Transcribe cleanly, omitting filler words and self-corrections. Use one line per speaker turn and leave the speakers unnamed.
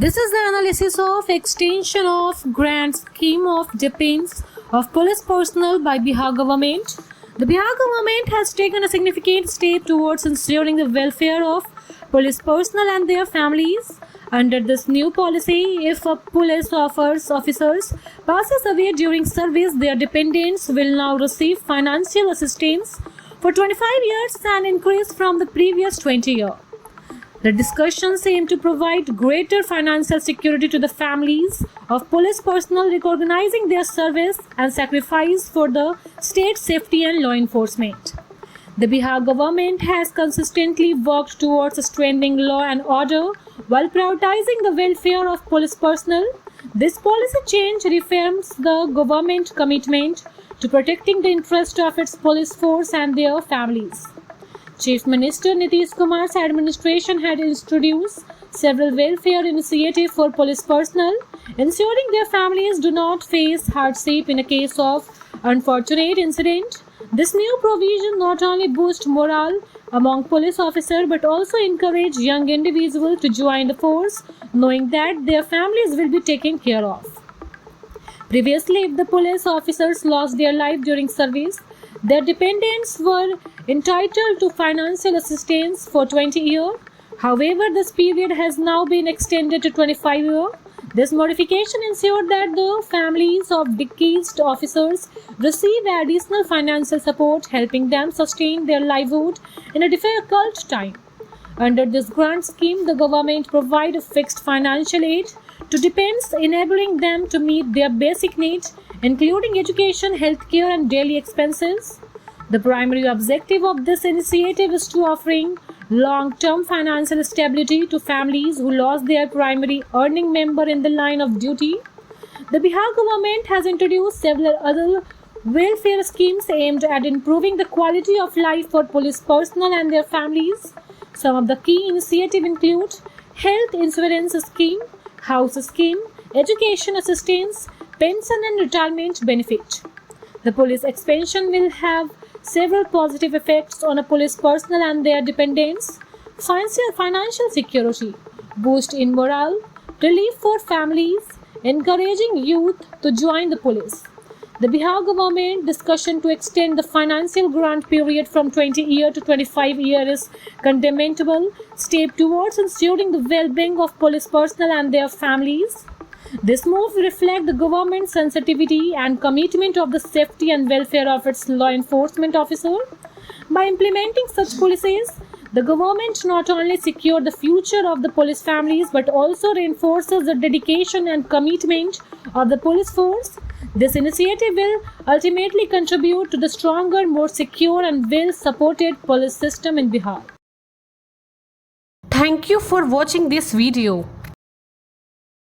This is the analysis of extension of grant scheme of defense of police personnel by Bihar government. The Bihar government has taken a significant step towards ensuring the welfare of police personnel and their families. Under this new policy, if a police officers passes away during service, their dependents will now receive financial assistance for 25 years, an increase from the previous 20 years. The discussions aim to provide greater financial security to the families of police personnel, recognizing their service and sacrifice for the state safety and law enforcement. The Bihar government has consistently worked towards strengthening law and order while prioritizing the welfare of police personnel. This policy change reaffirms the government commitment to protecting the interest of its police force and their families. Chief Minister Nitish Kumar's administration had introduced several welfare initiatives for police personnel, ensuring their families do not face hardship in a case of unfortunate incident. This new provision not only boosts morale among police officers but also encourage young individuals to join the force, knowing that their families will be taken care of. Previously, if the police officers lost their life during service, their dependents were entitled to financial assistance for 20 years. However, this period has now been extended to 25 years. This modification ensured that the families of deceased officers receive additional financial support, helping them sustain their livelihood in a difficult time. Under this grant scheme, the government provides fixed financial aid to dependents, enabling them to meet their basic needs, including education, healthcare, and daily expenses. The primary objective of this initiative is to offering long-term financial stability to families who lost their primary earning member in the line of duty. The Bihar government has introduced several other welfare schemes aimed at improving the quality of life for police personnel and their families. Some of the key initiatives include health insurance scheme, house scheme, education assistance, pension and retirement benefit. The police expansion will have several positive effects on a police personnel and their dependents: financial security, boost in morale, relief for families, encouraging youth to join the police. The Bihar government discussion to extend the financial grant period from 20 years to 25 years is commendable step towards ensuring the well-being of police personnel and their families. This move reflects the government's sensitivity and commitment of the safety and welfare of its law enforcement officers. By implementing such policies, the government not only secures the future of the police families but also reinforces the dedication and commitment of the police force. This initiative will ultimately contribute to the stronger, more secure, and well-supported police system in Bihar.
Thank you for watching this video.